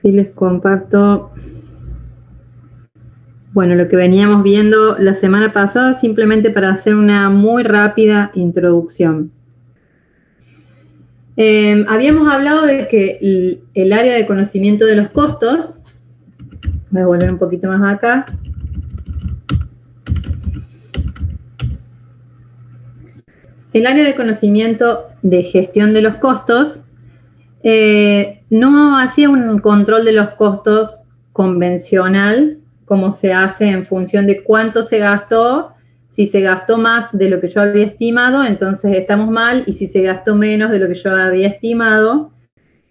Y les comparto, bueno, lo que veníamos viendo la semana pasada, simplemente para hacer una muy rápida introducción. Habíamos hablado de que el área de conocimiento de los costos, voy a volver un poquito más acá. El área de conocimiento de gestión de los costos no hacía un control de los costos convencional, como se hace en función de cuánto se gastó. Si se gastó más de lo que yo había estimado, entonces estamos mal, y si se gastó menos de lo que yo había estimado,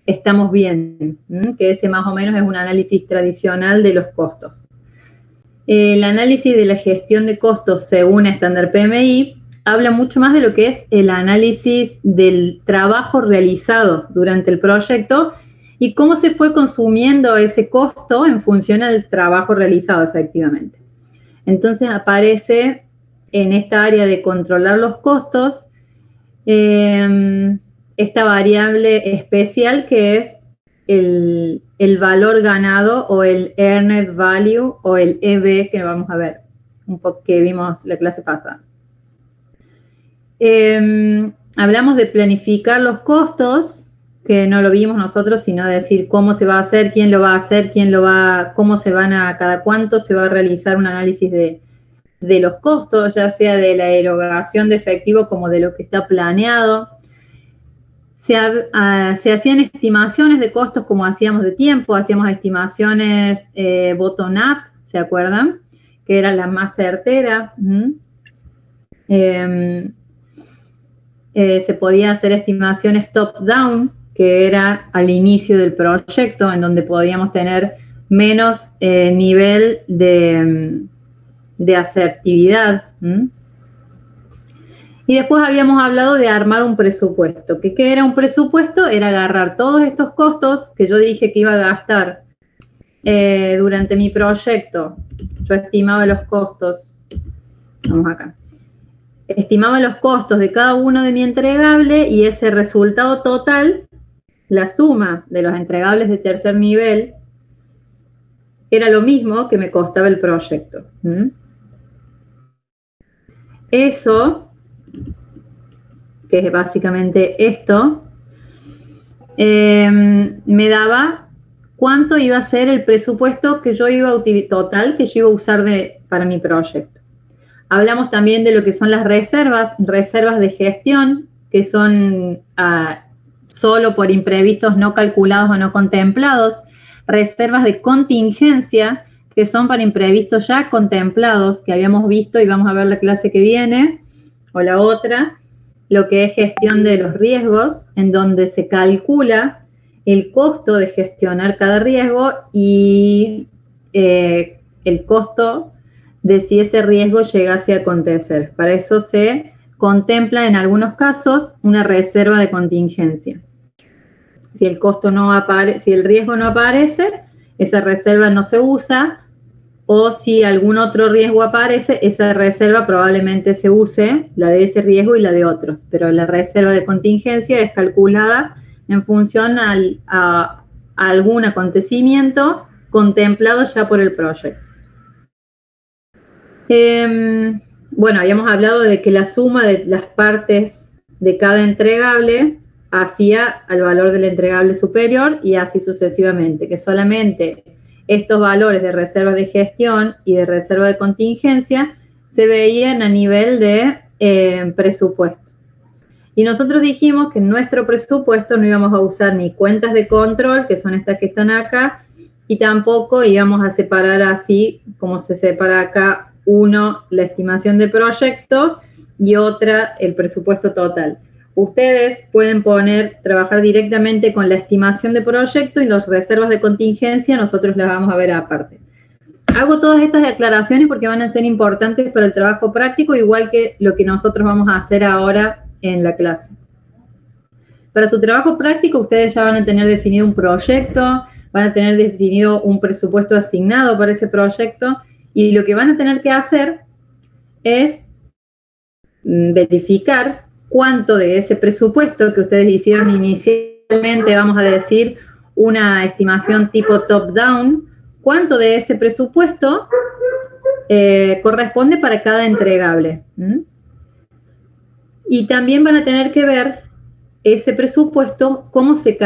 estamos bien. Que ese más o menos es un análisis tradicional de los costos. El análisis de la gestión de costos según estándar PMI habla mucho más de lo que es el análisis del trabajo realizado durante el proyecto y cómo se fue consumiendo ese costo en función del trabajo realizado efectivamente. Entonces aparece en esta área de controlar los costos esta variable especial que es el valor ganado o el Earned Value o el EV, que vamos a ver un poco que vimos la clase pasada. Hablamos de planificar los costos, que no lo vimos nosotros, sino de decir cómo se va a hacer, quién lo va a hacer, cómo se van a, cada cuánto se va a realizar un análisis de los costos, ya sea de la erogación de efectivo como de lo que está planeado. Se hacían estimaciones de costos como hacíamos de tiempo, hacíamos estimaciones bottom-up, ¿se acuerdan? Que era la más certera. Se podía hacer estimaciones top-down, que era al inicio del proyecto, en donde podíamos tener menos nivel de asertividad. Y después habíamos hablado de armar un presupuesto. ¿Qué era un presupuesto? Era agarrar todos estos costos que yo dije que iba a gastar durante mi proyecto. Yo estimaba los costos. Vamos acá. Estimaba los costos de cada uno de mi entregable y ese resultado total, la suma de los entregables de tercer nivel, era lo mismo que me costaba el proyecto. Eso, que es básicamente esto, me daba cuánto iba a ser el presupuesto que yo iba a total que yo iba a usar para mi proyecto. Hablamos también de lo que son las reservas de gestión, que son solo por imprevistos no calculados o no contemplados, reservas de contingencia, que son para imprevistos ya contemplados, que habíamos visto y vamos a ver la clase que viene, o la otra, lo que es gestión de los riesgos, en donde se calcula el costo de gestionar cada riesgo y el costo de si ese riesgo llegase a acontecer. Para eso se contempla en algunos casos una reserva de contingencia. Si el costo no si el riesgo no aparece, esa reserva no se usa, o si algún otro riesgo aparece, esa reserva probablemente se use, la de ese riesgo y la de otros, pero la reserva de contingencia es calculada en función a algún acontecimiento contemplado ya por el proyecto. Bueno, habíamos hablado de que la suma de las partes de cada entregable hacía al valor del entregable superior y así sucesivamente, que solamente estos valores de reserva de gestión y de reserva de contingencia se veían a nivel de presupuesto. Y nosotros dijimos que en nuestro presupuesto no íbamos a usar ni cuentas de control, que son estas que están acá, y tampoco íbamos a separar así como se separa acá, uno, la estimación de proyecto y otra, el presupuesto total. Ustedes pueden trabajar directamente con la estimación de proyecto y las reservas de contingencia, nosotros las vamos a ver aparte. Hago todas estas aclaraciones porque van a ser importantes para el trabajo práctico, igual que lo que nosotros vamos a hacer ahora en la clase. Para su trabajo práctico, ustedes ya van a tener definido un proyecto, van a tener definido un presupuesto asignado para ese proyecto, y lo que van a tener que hacer es verificar cuánto de ese presupuesto que ustedes hicieron inicialmente, vamos a decir, una estimación tipo top-down, cuánto de ese presupuesto corresponde para cada entregable. Y también van a tener que ver ese presupuesto, cómo se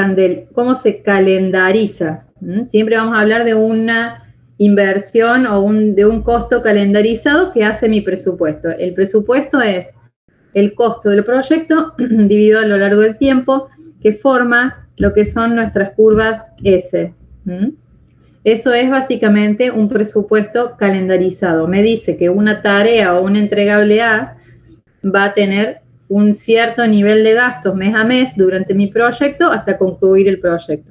calendariza. Siempre vamos a hablar de una inversión o de un costo calendarizado que hace mi presupuesto. El presupuesto es el costo del proyecto dividido a lo largo del tiempo, que forma lo que son nuestras curvas S. Eso es básicamente un presupuesto calendarizado. Me dice que una tarea o un entregable A va a tener un cierto nivel de gastos mes a mes durante mi proyecto hasta concluir el proyecto.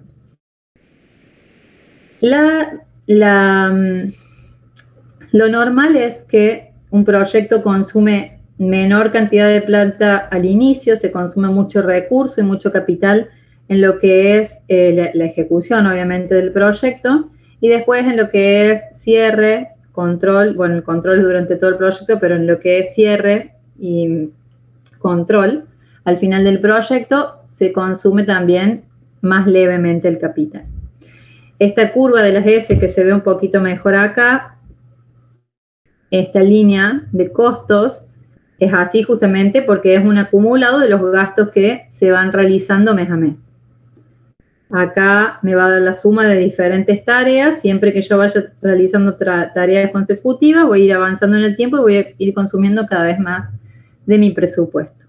Lo normal es que un proyecto consume menor cantidad de plata al inicio, se consume mucho recurso y mucho capital en lo que es la ejecución, obviamente, del proyecto, y después en lo que es cierre, control, bueno, el control durante todo el proyecto, pero en lo que es cierre y control, al final del proyecto se consume también más levemente el capital. Esta curva de las S que se ve un poquito mejor acá, esta línea de costos, es así justamente porque es un acumulado de los gastos que se van realizando mes a mes. Acá me va a dar la suma de diferentes tareas. Siempre que yo vaya realizando tareas consecutivas, voy a ir avanzando en el tiempo y voy a ir consumiendo cada vez más de mi presupuesto.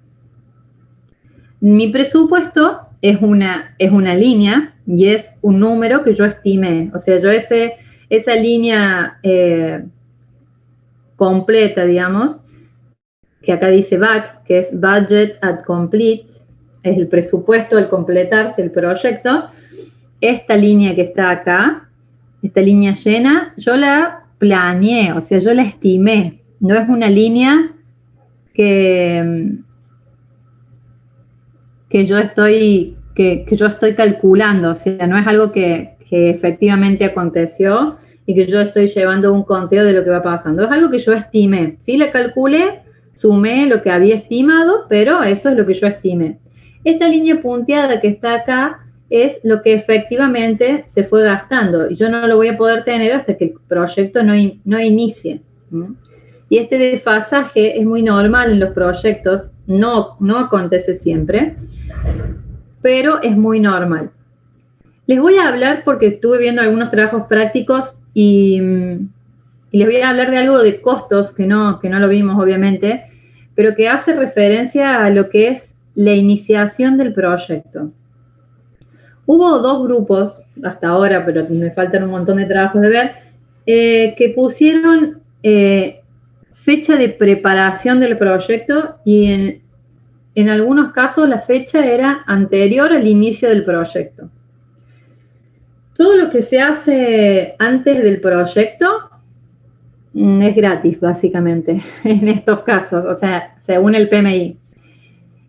Mi presupuesto es una línea y es un número que yo estimé. O sea, yo esa línea completa, digamos, que acá dice BAC, que es Budget at Complete, es el presupuesto al completar del proyecto. Esta línea que está acá, esta línea llena, yo la planeé, o sea, yo la estimé. No es una línea que yo estoy calculando, o sea, no es algo que efectivamente aconteció y que yo estoy llevando un conteo de lo que va pasando. Es algo que yo estimé. Sí, la calculé, sumé lo que había estimado, pero eso es lo que yo estimé. Esta línea punteada que está acá es lo que efectivamente se fue gastando y yo no lo voy a poder tener hasta que el proyecto no inicie. Y este desfasaje es muy normal en los proyectos, no acontece siempre, pero es muy normal. Les voy a hablar porque estuve viendo algunos trabajos prácticos y les voy a hablar de algo de costos, que no lo vimos obviamente, pero que hace referencia a lo que es la iniciación del proyecto. Hubo dos grupos hasta ahora, pero me faltan un montón de trabajos de ver, que pusieron fecha de preparación del proyecto y en algunos casos la fecha era anterior al inicio del proyecto. Todo lo que se hace antes del proyecto es gratis, básicamente, en estos casos, o sea, según el PMI.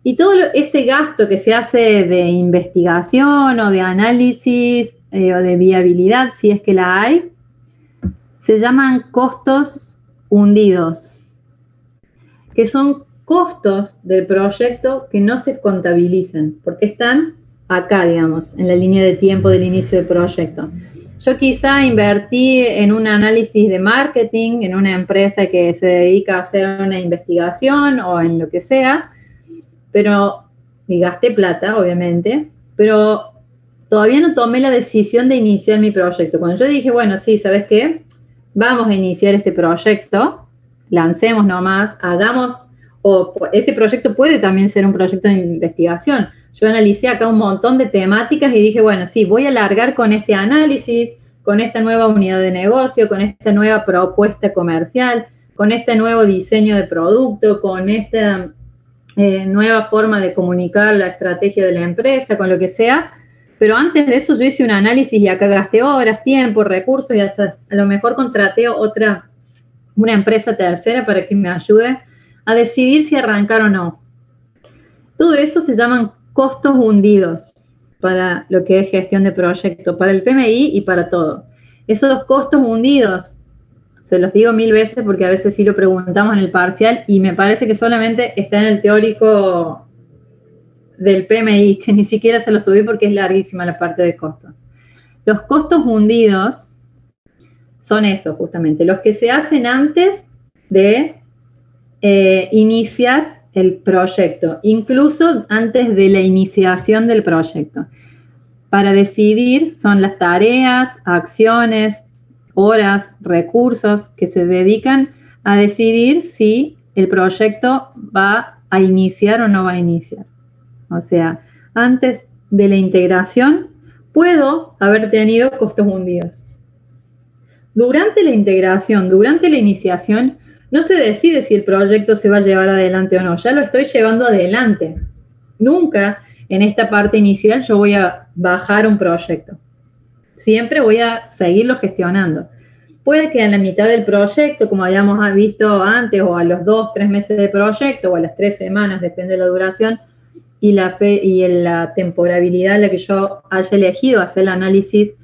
Y todo ese gasto que se hace de investigación o de análisis o de viabilidad, si es que la hay, se llaman costos hundidos, que son costos del proyecto que no se contabilizan, porque están acá, digamos, en la línea de tiempo del inicio del proyecto. Yo quizá invertí en un análisis de marketing, en una empresa que se dedica a hacer una investigación o en lo que sea, pero y gasté plata, obviamente, pero todavía no tomé la decisión de iniciar mi proyecto. Cuando yo dije, bueno, sí, ¿sabes qué? Vamos a iniciar este proyecto, lancemos nomás, este proyecto puede también ser un proyecto de investigación. Yo analicé acá un montón de temáticas y dije, bueno, sí, voy a largar con este análisis, con esta nueva unidad de negocio, con esta nueva propuesta comercial, con este nuevo diseño de producto, con esta nueva forma de comunicar la estrategia de la empresa, con lo que sea. Pero antes de eso yo hice un análisis y acá gasté horas, tiempo, recursos y hasta a lo mejor contraté una empresa tercera para que me ayude a decidir si arrancar o no. Todo eso se llaman costos hundidos para lo que es gestión de proyecto, para el PMI y para todo. Esos costos hundidos, se los digo 1000 veces porque a veces sí lo preguntamos en el parcial y me parece que solamente está en el teórico del PMI, que ni siquiera se lo subí porque es larguísima la parte de costos. Los costos hundidos son esos justamente, los que se hacen antes de iniciar el proyecto, incluso antes de la iniciación del proyecto. Para decidir son las tareas, acciones, horas, recursos que se dedican a decidir si el proyecto va a iniciar o no va a iniciar. O sea, antes de la integración puedo haber tenido costos hundidos. Durante la integración, durante la iniciación, no se decide si el proyecto se va a llevar adelante o no, ya lo estoy llevando adelante. Nunca en esta parte inicial yo voy a bajar un proyecto. Siempre voy a seguirlo gestionando. Puede que en la mitad del proyecto, como habíamos visto antes, o a los 2-3 meses de proyecto, o a las 3 semanas, depende de la duración, y la temporalidad en la que yo haya elegido hacer el análisis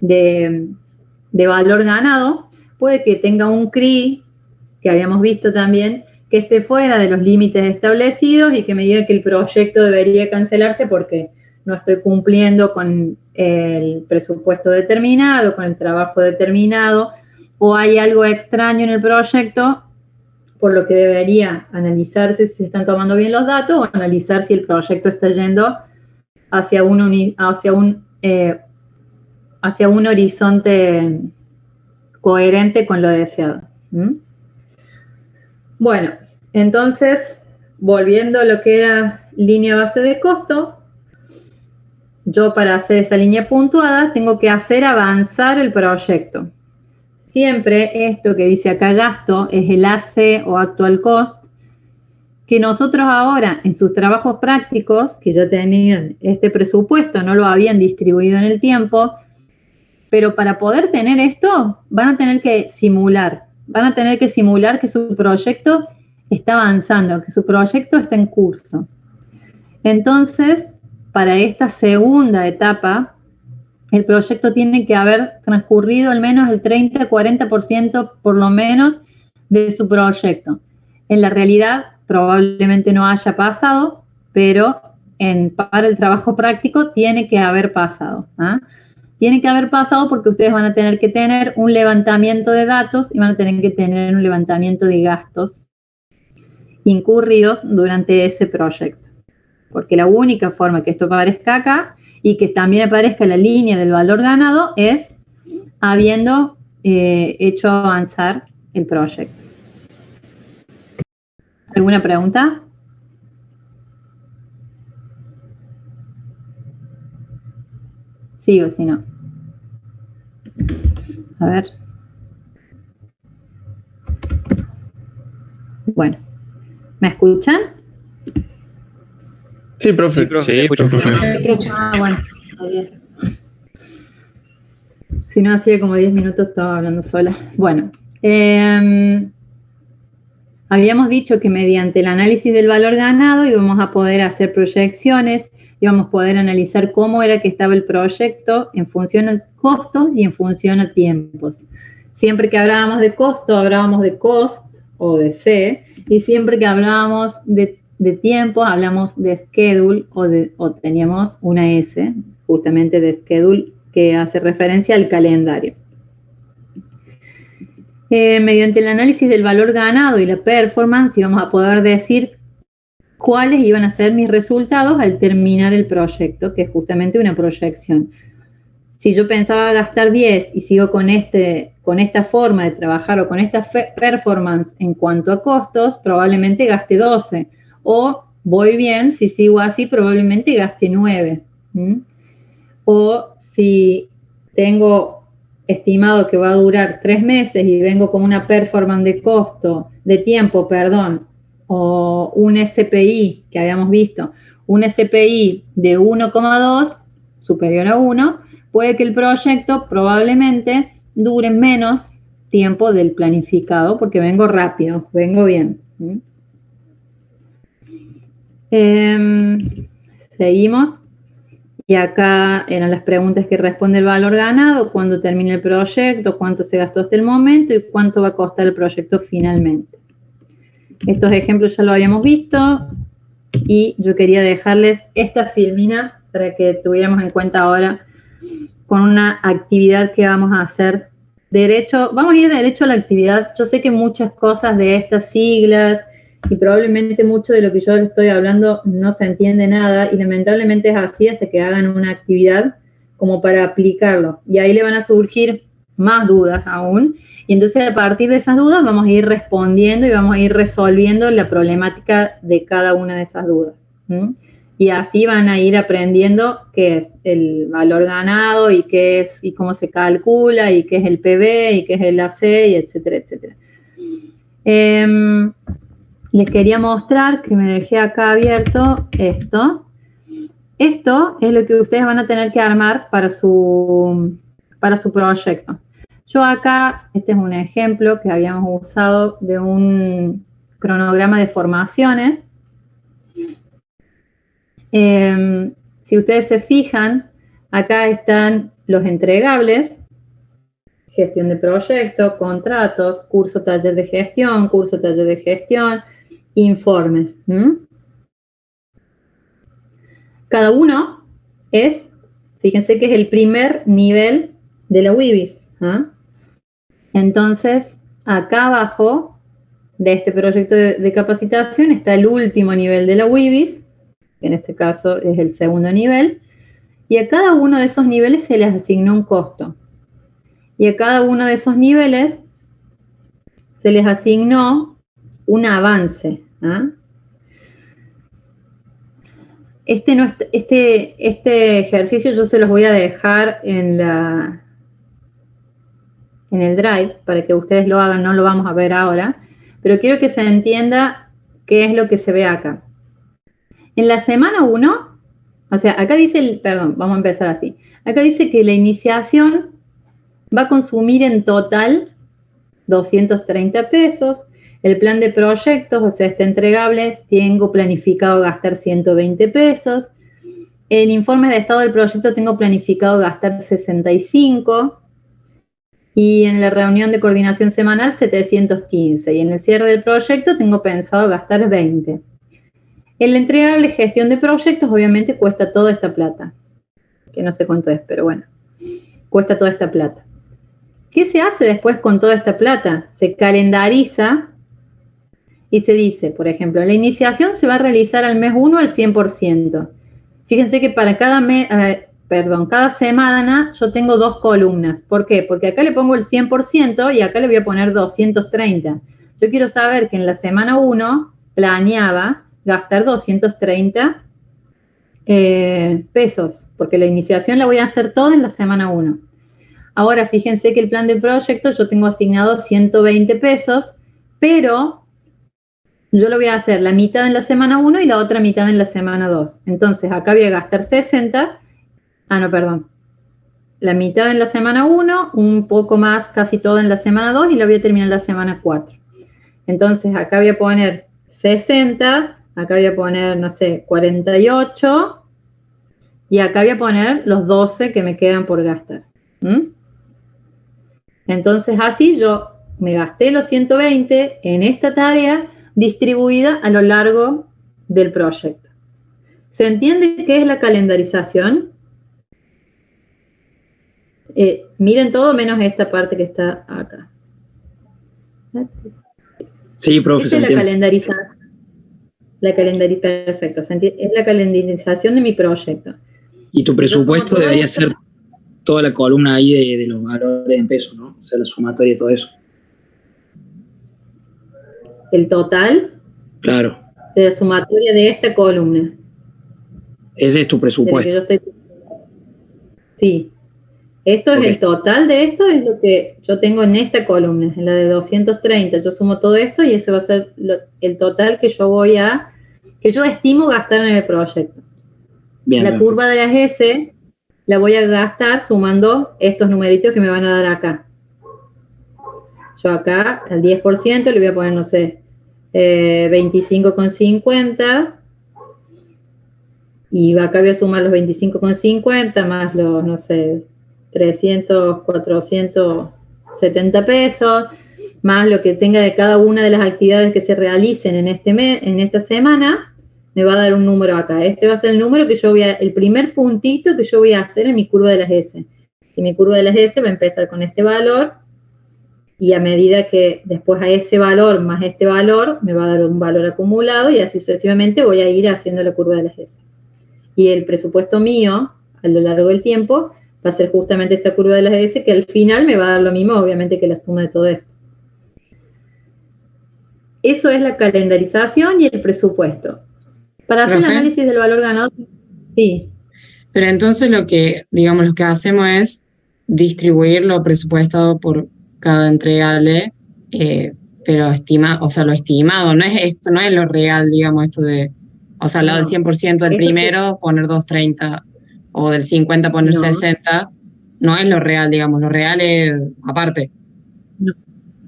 de valor ganado, puede que tenga un CRI, que habíamos visto también, que esté fuera de los límites establecidos y que me diga que el proyecto debería cancelarse porque no estoy cumpliendo con el presupuesto determinado, con el trabajo determinado, o hay algo extraño en el proyecto, por lo que debería analizarse si se están tomando bien los datos o analizar si el proyecto está yendo hacia un horizonte coherente con lo deseado. Bueno, entonces, volviendo a lo que era línea base de costo, yo para hacer esa línea puntuada tengo que hacer avanzar el proyecto. Siempre esto que dice acá gasto es el AC o actual cost, que nosotros ahora en sus trabajos prácticos, que ya tenían este presupuesto, no lo habían distribuido en el tiempo, pero para poder tener esto van a tener que simular que su proyecto está avanzando, que su proyecto está en curso. Entonces, para esta segunda etapa, el proyecto tiene que haber transcurrido al menos el 30-40% por lo menos de su proyecto. En la realidad probablemente no haya pasado, pero para el trabajo práctico tiene que haber pasado. Tiene que haber pasado porque ustedes van a tener que tener un levantamiento de datos y van a tener que tener un levantamiento de gastos incurridos durante ese proyecto. Porque la única forma que esto aparezca acá y que también aparezca la línea del valor ganado es habiendo hecho avanzar el proyecto. ¿Alguna pregunta? ¿Sigo si no? A ver. Bueno, ¿me escuchan? Sí, profe. Sí, profe. Bueno, está bien. Si no, hacía como 10 minutos estaba hablando sola. Bueno, habíamos dicho que mediante el análisis del valor ganado íbamos a poder hacer proyecciones, íbamos a poder analizar cómo era que estaba el proyecto en función a costos y en función a tiempos. Siempre que hablábamos de costo, hablábamos de cost o de C, y siempre que hablábamos de tiempo, hablamos de schedule o teníamos una S, justamente de schedule, que hace referencia al calendario. Mediante el análisis del valor ganado y la performance íbamos a poder decir cuáles iban a ser mis resultados al terminar el proyecto, que es justamente una proyección. Si yo pensaba gastar 10 y sigo con esta forma de trabajar o con esta performance en cuanto a costos, probablemente gaste 12. O voy bien, si sigo así, probablemente gaste 9. O si tengo estimado que va a durar 3 meses y vengo con una performance de tiempo, o un SPI que habíamos visto, un SPI de 1,2 superior a 1, puede que el proyecto probablemente dure menos tiempo del planificado porque vengo rápido, vengo bien. Seguimos. Y acá eran las preguntas que responde el valor ganado, cuándo termina el proyecto, cuánto se gastó hasta el momento y cuánto va a costar el proyecto finalmente. Estos ejemplos ya lo habíamos visto y yo quería dejarles esta filmina para que tuviéramos en cuenta ahora con una actividad que vamos a hacer derecho. Vamos a ir derecho a la actividad. Yo sé que muchas cosas de estas siglas y probablemente mucho de lo que yo les estoy hablando no se entiende nada y lamentablemente es así hasta que hagan una actividad como para aplicarlo. Y ahí le van a surgir más dudas aún. Y entonces a partir de esas dudas vamos a ir respondiendo y vamos a ir resolviendo la problemática de cada una de esas dudas. ¿Sí? Y así van a ir aprendiendo qué es el valor ganado y qué es y cómo se calcula y qué es el PB y qué es el AC y etcétera, etcétera. Les quería mostrar que me dejé acá abierto esto. Esto es lo que ustedes van a tener que armar para su proyecto. Yo acá, este es un ejemplo que habíamos usado de un cronograma de formaciones. Si ustedes se fijan, acá están los entregables, gestión de proyecto, contratos, curso, taller de gestión, informes. Cada uno es, fíjense que es el primer nivel de la WIBIS. Entonces, acá abajo de este proyecto de capacitación está el último nivel de la WIBIS, que en este caso es el segundo nivel, y a cada uno de esos niveles se les asignó un costo. Y a cada uno de esos niveles se les asignó un avance. Este ejercicio yo se los voy a dejar en el Drive para que ustedes lo hagan, no lo vamos a ver ahora, pero quiero que se entienda qué es lo que se ve acá. En la semana 1, o sea, acá dice, vamos a empezar así. Acá dice que la iniciación va a consumir en total 230 pesos. El plan de proyectos, o sea, este entregable, tengo planificado gastar 120 pesos. En informes de estado del proyecto tengo planificado gastar 65. Y en la reunión de coordinación semanal 715. Y en el cierre del proyecto tengo pensado gastar 20. El entregable gestión de proyectos obviamente cuesta toda esta plata. Que no sé cuánto es, pero bueno. Cuesta toda esta plata. ¿Qué se hace después con toda esta plata? Se calendariza y se dice, por ejemplo, la iniciación se va a realizar al mes 1 al 100%. Fíjense que para cada semana yo tengo 2 columnas. ¿Por qué? Porque acá le pongo el 100% y acá le voy a poner 230. Yo quiero saber que en la semana 1 planeaba gastar 230 pesos, porque la iniciación la voy a hacer toda en la semana 1. Ahora, fíjense que el plan de proyecto yo tengo asignado 120 pesos, pero yo lo voy a hacer la mitad en la semana 1 y la otra mitad en la semana 2. Entonces, acá voy a gastar 60. La mitad en la semana 1, un poco más, casi toda en la semana 2 y la voy a terminar en la semana 4. Entonces, acá voy a poner 60, acá voy a poner, no sé, 48 y acá voy a poner los 12 que me quedan por gastar. Entonces, así yo me gasté los 120 en esta tarea distribuida a lo largo del proyecto. ¿Se entiende qué es la calendarización? Miren todo menos esta parte que está acá. Sí, profe. Esta es la calendarización. Perfecto. Es la calendarización de mi proyecto. Y tu presupuesto debería ser toda la columna ahí de los valores en pesos, ¿no? O sea, la sumatoria y todo eso. ¿El total? Claro. De la sumatoria de esta columna. Ese es tu presupuesto. Sí. Esto es el total de esto, es lo que yo tengo en esta columna, en la de 230. Yo sumo todo esto y ese va a ser el total que yo estimo gastar en el proyecto. Bien, la curva de las S la voy a gastar sumando estos numeritos que me van a dar acá. Yo acá al 10% le voy a poner, no sé, 25,50. Y acá voy a sumar los 25,50 más los, no sé, 300, 470 pesos, más lo que tenga de cada una de las actividades que se realicen en esta semana, me va a dar un número acá. Este va a ser el número que el primer puntito que yo voy a hacer en mi curva de las S. que mi curva de las S va a empezar con este valor, y a medida que después a ese valor más este valor, me va a dar un valor acumulado, y así sucesivamente voy a ir haciendo la curva de las S. Y el presupuesto mío, a lo largo del tiempo, va a ser justamente esta curva de las S, que al final me va a dar lo mismo, obviamente, que la suma de todo esto. Eso es la calendarización y el presupuesto. Para hacer el análisis del valor ganado, sí. Pero entonces lo que hacemos es distribuir lo presupuestado por cada entregable, pero lo estimado, esto no es lo real, digamos, esto de, al lado del 100% del primero, poner 230, o del 50 poner 60, no es lo real, digamos, lo real es aparte. No.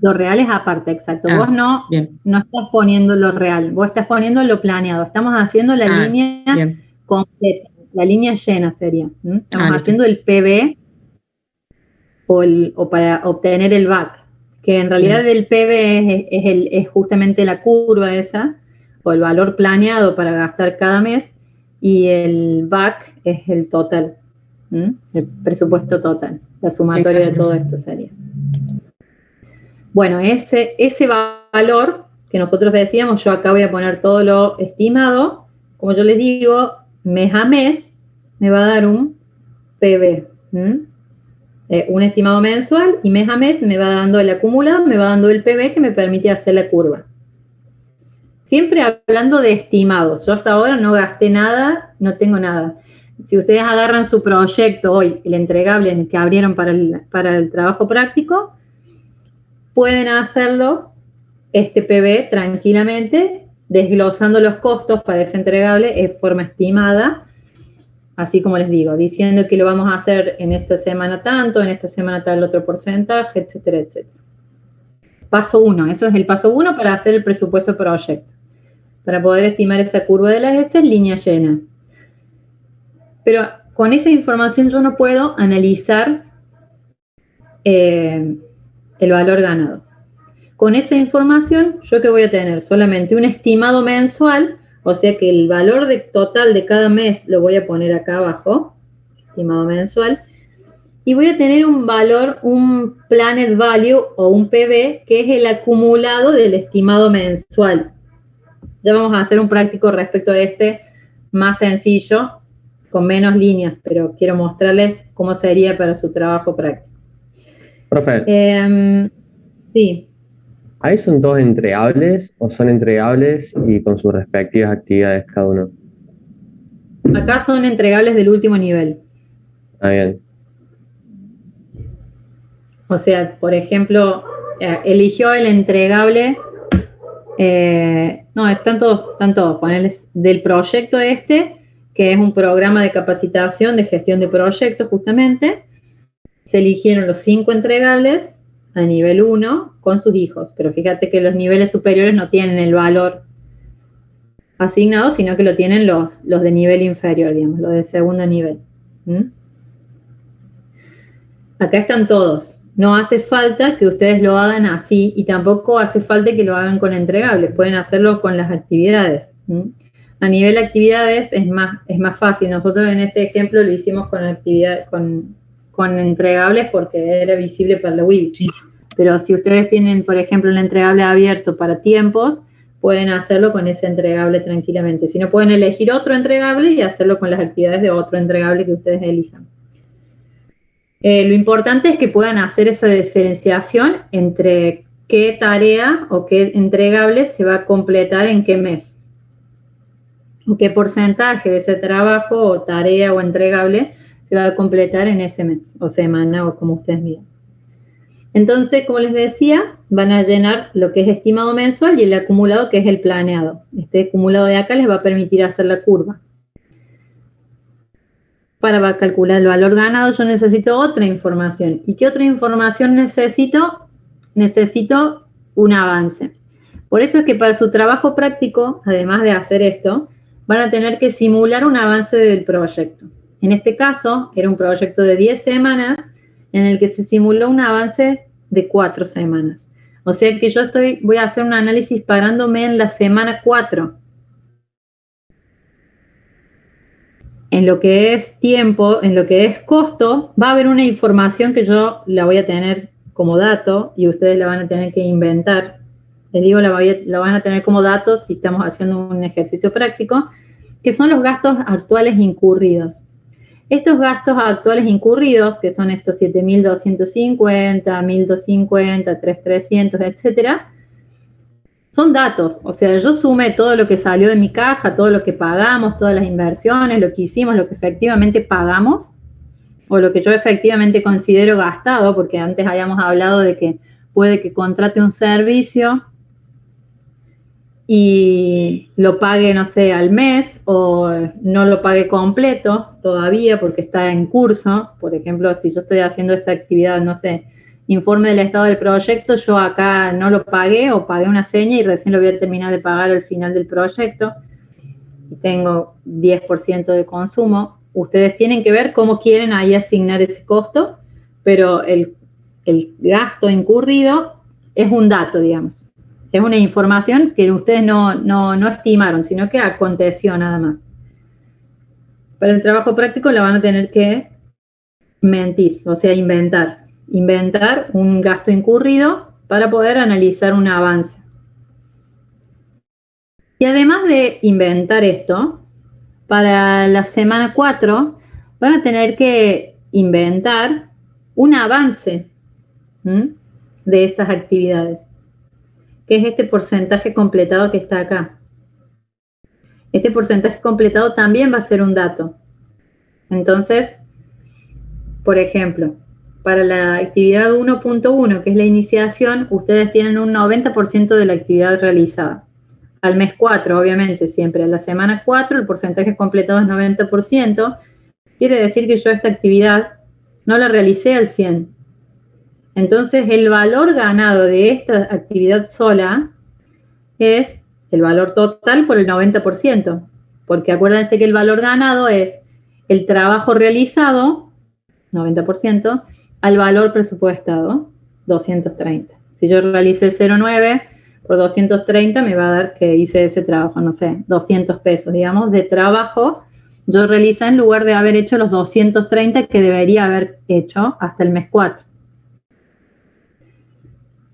Lo real es aparte, exacto. Vos no estás poniendo lo real, vos estás poniendo lo planeado. Estamos haciendo la línea completa, la línea llena sería. Estamos haciendo el PB o para obtener el VAC, que en realidad el PB es justamente la curva esa, o el valor planeado para gastar cada mes, y el VAC es el total, el presupuesto total, la sumatoria de todo esto sería. Bueno, ese valor que nosotros decíamos, yo acá voy a poner todo lo estimado, como yo les digo, mes a mes me va a dar un PB, un estimado mensual, y mes a mes me va dando el acumulado, me va dando el PB que me permite hacer la curva. Siempre hablando de estimados, yo hasta ahora no gasté nada, no tengo nada. Si ustedes agarran su proyecto hoy, el entregable que abrieron para el trabajo práctico, pueden hacerlo, este PB, tranquilamente, desglosando los costos para ese entregable en forma estimada, así como les digo, diciendo que lo vamos a hacer en esta semana tanto, en esta semana tal otro porcentaje, etcétera, etcétera. Paso 1, eso es el paso 1 para hacer el presupuesto proyecto. Para poder estimar esa curva de las S, línea llena. Pero con esa información yo no puedo analizar el valor ganado. Con esa información, ¿yo qué voy a tener? Solamente un estimado mensual, o sea que el valor total de cada mes lo voy a poner acá abajo, estimado mensual, y voy a tener un valor, un planned value o un PV, que es el acumulado del estimado mensual. Ya vamos a hacer un práctico respecto a este, más sencillo, con menos líneas, pero quiero mostrarles cómo sería para su trabajo práctico. Profe. Sí. ¿Ahí son todos entregables o son entregables y con sus respectivas actividades cada uno? Acá son entregables del último nivel. Ah, bien. O sea, por ejemplo, eligió el entregable, no, están todos, ponerles del proyecto este, que es un programa de capacitación de gestión de proyectos justamente. Se eligieron los 5 entregables a nivel 1 con sus hijos, pero fíjate que los niveles superiores no tienen el valor asignado, sino que lo tienen los de nivel inferior, digamos, los de segundo nivel. Acá están todos. No hace falta que ustedes lo hagan así, y tampoco hace falta que lo hagan con entregables, pueden hacerlo con las actividades. A nivel de actividades es más fácil. Nosotros en este ejemplo lo hicimos con entregables porque era visible para la WIB. Sí. Pero si ustedes tienen, por ejemplo, el entregable abierto para tiempos, pueden hacerlo con ese entregable tranquilamente. Si no, pueden elegir otro entregable y hacerlo con las actividades de otro entregable que ustedes elijan. Lo importante es que puedan hacer esa diferenciación entre qué tarea o qué entregable se va a completar en qué mes, o qué porcentaje de ese trabajo o tarea o entregable se va a completar en ese mes o semana o como ustedes miren. Entonces, como les decía, van a llenar lo que es estimado mensual y el acumulado, que es el planeado. Este acumulado de acá les va a permitir hacer la curva. Para calcular el valor ganado yo necesito otra información. ¿Y qué otra información necesito? Necesito un avance. Por eso es que para su trabajo práctico, además de hacer esto, van a tener que simular un avance del proyecto. En este caso, era un proyecto de 10 semanas en el que se simuló un avance de 4 semanas. O sea que yo voy a hacer un análisis parándome en la semana 4. en lo que es tiempo, en lo que es costo, va a haber una información que yo la voy a tener como dato y ustedes la van a tener que inventar. Les digo, la van a tener como datos si estamos haciendo un ejercicio práctico, que son los gastos actuales incurridos. Estos gastos actuales incurridos, que son estos 7.250, 1.250, 3.300, etcétera, son datos. O sea, yo sumé todo lo que salió de mi caja, todo lo que pagamos, todas las inversiones, lo que hicimos, lo que efectivamente pagamos, o lo que yo efectivamente considero gastado, porque antes habíamos hablado de que puede que contrate un servicio y lo pague, no sé, al mes, o no lo pague completo todavía porque está en curso. Por ejemplo, si yo estoy haciendo esta actividad, no sé, informe del estado del proyecto, yo acá no lo pagué o pagué una seña y recién lo voy a terminar de pagar al final del proyecto y tengo 10% de consumo. Ustedes tienen que ver cómo quieren ahí asignar ese costo, pero el gasto incurrido es un dato, digamos. Es una información que ustedes no estimaron, sino que aconteció nada más. Para el trabajo práctico la van a tener que mentir, o sea, inventar un gasto incurrido para poder analizar un avance. Y además de inventar esto, para la semana 4 van a tener que inventar un avance de esas actividades, que es este porcentaje completado que está acá. Este porcentaje completado también va a ser un dato. Entonces, por ejemplo, para la actividad 1.1, que es la iniciación, ustedes tienen un 90% de la actividad realizada. Al mes 4, obviamente, siempre. A la semana 4, el porcentaje completado es 90%. Quiere decir que yo esta actividad no la realicé al 100%. Entonces, el valor ganado de esta actividad sola es el valor total por el 90%. Porque acuérdense que el valor ganado es el trabajo realizado, 90%, al valor presupuestado, 230. Si yo realicé 0,9 por 230, me va a dar que hice ese trabajo, no sé, 200 pesos, digamos, de trabajo yo realicé en lugar de haber hecho los 230 que debería haber hecho hasta el mes 4.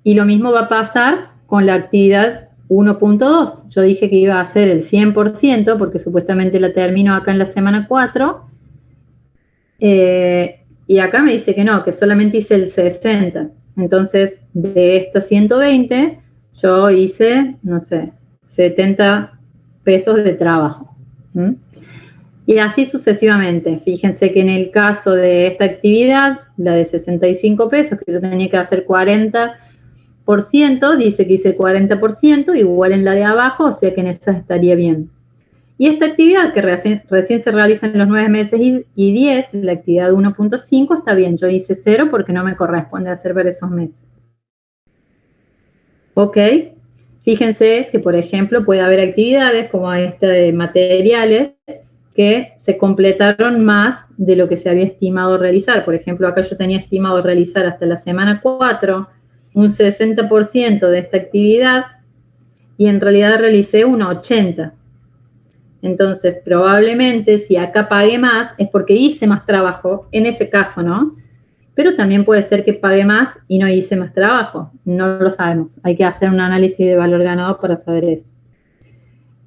Y lo mismo va a pasar con la actividad 1.2. Yo dije que iba a hacer el 100% porque supuestamente la termino acá en la semana 4. Y acá me dice que no, que solamente hice el 60. Entonces, de estos 120, yo hice, no sé, 70 pesos de trabajo. Y así sucesivamente. Fíjense que en el caso de esta actividad, la de 65 pesos, que yo tenía que hacer 40%, dice que hice 40%, igual en la de abajo, o sea que en esa estaría bien. Y esta actividad que recién se realiza en los 9 meses y 10, la actividad 1.5, está bien. Yo hice 0 porque no me corresponde hacer ver esos meses. Ok. Fíjense que, por ejemplo, puede haber actividades como esta de materiales que se completaron más de lo que se había estimado realizar. Por ejemplo, acá yo tenía estimado realizar hasta la semana 4 un 60% de esta actividad y en realidad realicé un 80%. Entonces, probablemente si acá pagué más es porque hice más trabajo, en ese caso, ¿no? Pero también puede ser que pague más y no hice más trabajo. No lo sabemos. Hay que hacer un análisis de valor ganado para saber eso.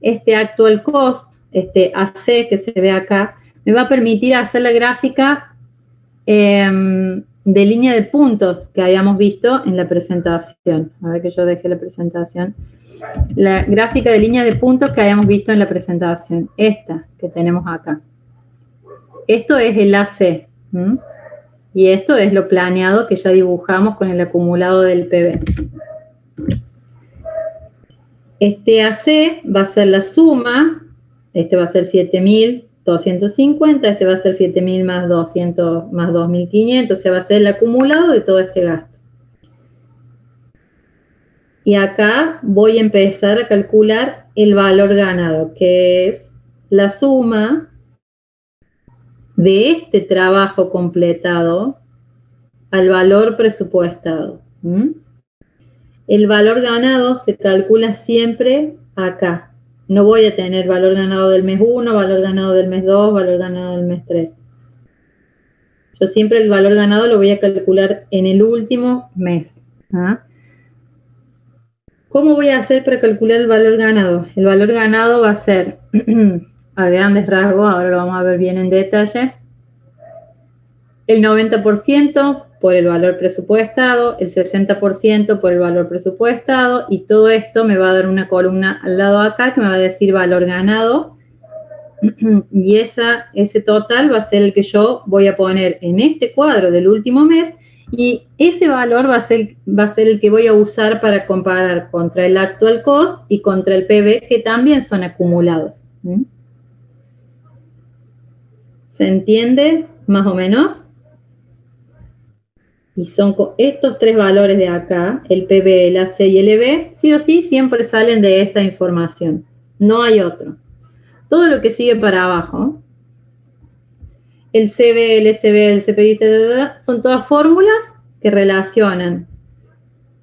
Este actual cost, este AC que se ve acá, me va a permitir hacer la gráfica de línea de puntos que habíamos visto en la presentación. A ver que yo dejé la presentación. La gráfica de línea de puntos que habíamos visto en la presentación. Esta que tenemos acá. Esto es el AC. Y esto es lo planeado que ya dibujamos con el acumulado del PB. Este AC va a ser la suma. Este va a ser 7.250. Este va a ser 7.000 más 200 más 2.500. O sea, va a ser el acumulado de todo este gasto. Y acá voy a empezar a calcular el valor ganado, que es la suma de este trabajo completado al valor presupuestado. El valor ganado se calcula siempre acá, No voy a tener valor ganado del mes 1, valor ganado del mes 2, valor ganado del mes 3. Yo siempre el valor ganado lo voy a calcular en el último mes. ¿Ah? ¿Cómo voy a hacer para calcular el valor ganado? El valor ganado va a ser, a grandes rasgos, ahora lo vamos a ver bien en detalle, el 90% por el valor presupuestado, el 60% por el valor presupuestado, y todo esto me va a dar una columna al lado de acá que me va a decir valor ganado, y ese total va a ser el que yo voy a poner en este cuadro del último mes, y ese valor va a ser el que voy a usar para comparar contra el actual cost y contra el PV, que también son acumulados. ¿Se entiende más o menos? Y son estos tres valores de acá, el PV, el AC y el EV, sí o sí siempre salen de esta información. No hay otro. Todo lo que sigue para abajo, el CV, el SB, el CPI, son todas fórmulas que relacionan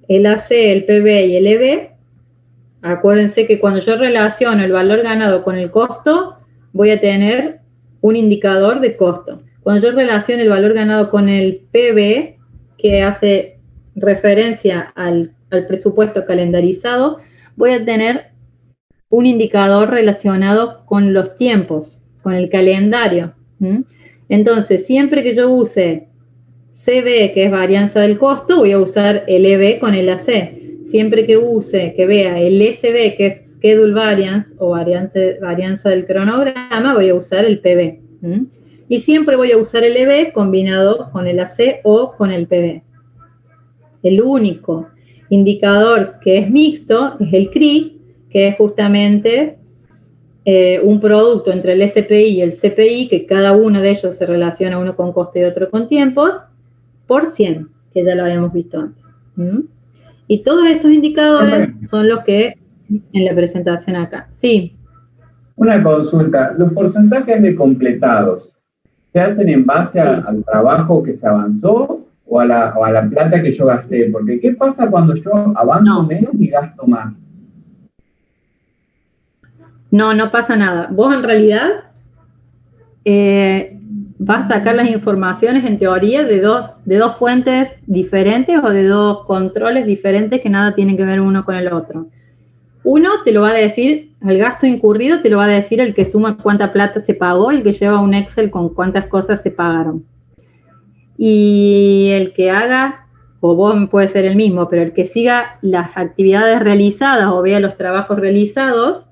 el AC, el PV y el EV. Acuérdense que cuando yo relaciono el valor ganado con el costo, voy a tener un indicador de costo. Cuando yo relaciono el valor ganado con el PV, que hace referencia al presupuesto calendarizado, voy a tener un indicador relacionado con los tiempos, con el calendario. Entonces, siempre que yo use CV, que es varianza del costo, voy a usar el EV con el AC. Siempre que vea el SB, que es Schedule Variance o varianza del cronograma, voy a usar el PV. Y siempre voy a usar el EV combinado con el AC o con el PV. El único indicador que es mixto es el CRI, que es justamente un producto entre el SPI y el CPI, que cada uno de ellos se relaciona uno con costo y otro con tiempos, por 100, que ya lo habíamos visto antes. Y todos estos indicadores son los que en la presentación acá. Sí. Una consulta, los porcentajes de completados, ¿se hacen en base al trabajo que se avanzó o a la plata que yo gasté? Porque ¿qué pasa cuando yo avanzo menos y gasto más? No pasa nada. Vos en realidad vas a sacar las informaciones en teoría de dos fuentes diferentes o de dos controles diferentes que nada tienen que ver uno con el otro. Uno te lo va a decir, al gasto incurrido te lo va a decir el que suma cuánta plata se pagó y el que lleva un Excel con cuántas cosas se pagaron. Y el que haga, o vos puede ser el mismo, pero el que siga las actividades realizadas o vea los trabajos realizados,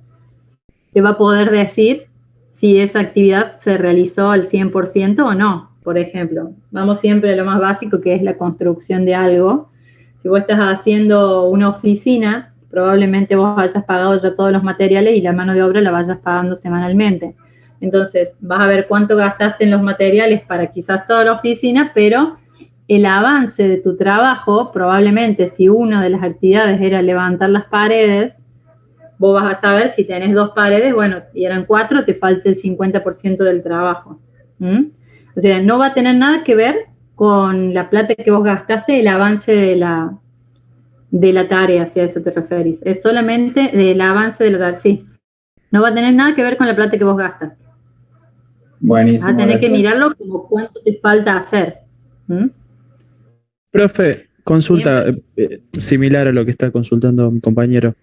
te va a poder decir si esa actividad se realizó al 100% o no. Por ejemplo, vamos siempre a lo más básico, que es la construcción de algo. Si vos estás haciendo una oficina, probablemente vos hayas pagado ya todos los materiales y la mano de obra la vayas pagando semanalmente. Entonces, vas a ver cuánto gastaste en los materiales para quizás toda la oficina, pero el avance de tu trabajo, probablemente si una de las actividades era levantar las paredes, vos vas a saber si tenés 2 paredes, bueno, y eran 4, te falta el 50% del trabajo. O sea, no va a tener nada que ver con la plata que vos gastaste, el avance de la tarea, si a eso te referís. Es solamente el avance de la tarea, sí. No va a tener nada que ver con la plata que vos gastas. Buenísimo. Vas a tener que mirarlo como cuánto te falta hacer. Profe, consulta similar a lo que está consultando mi compañero.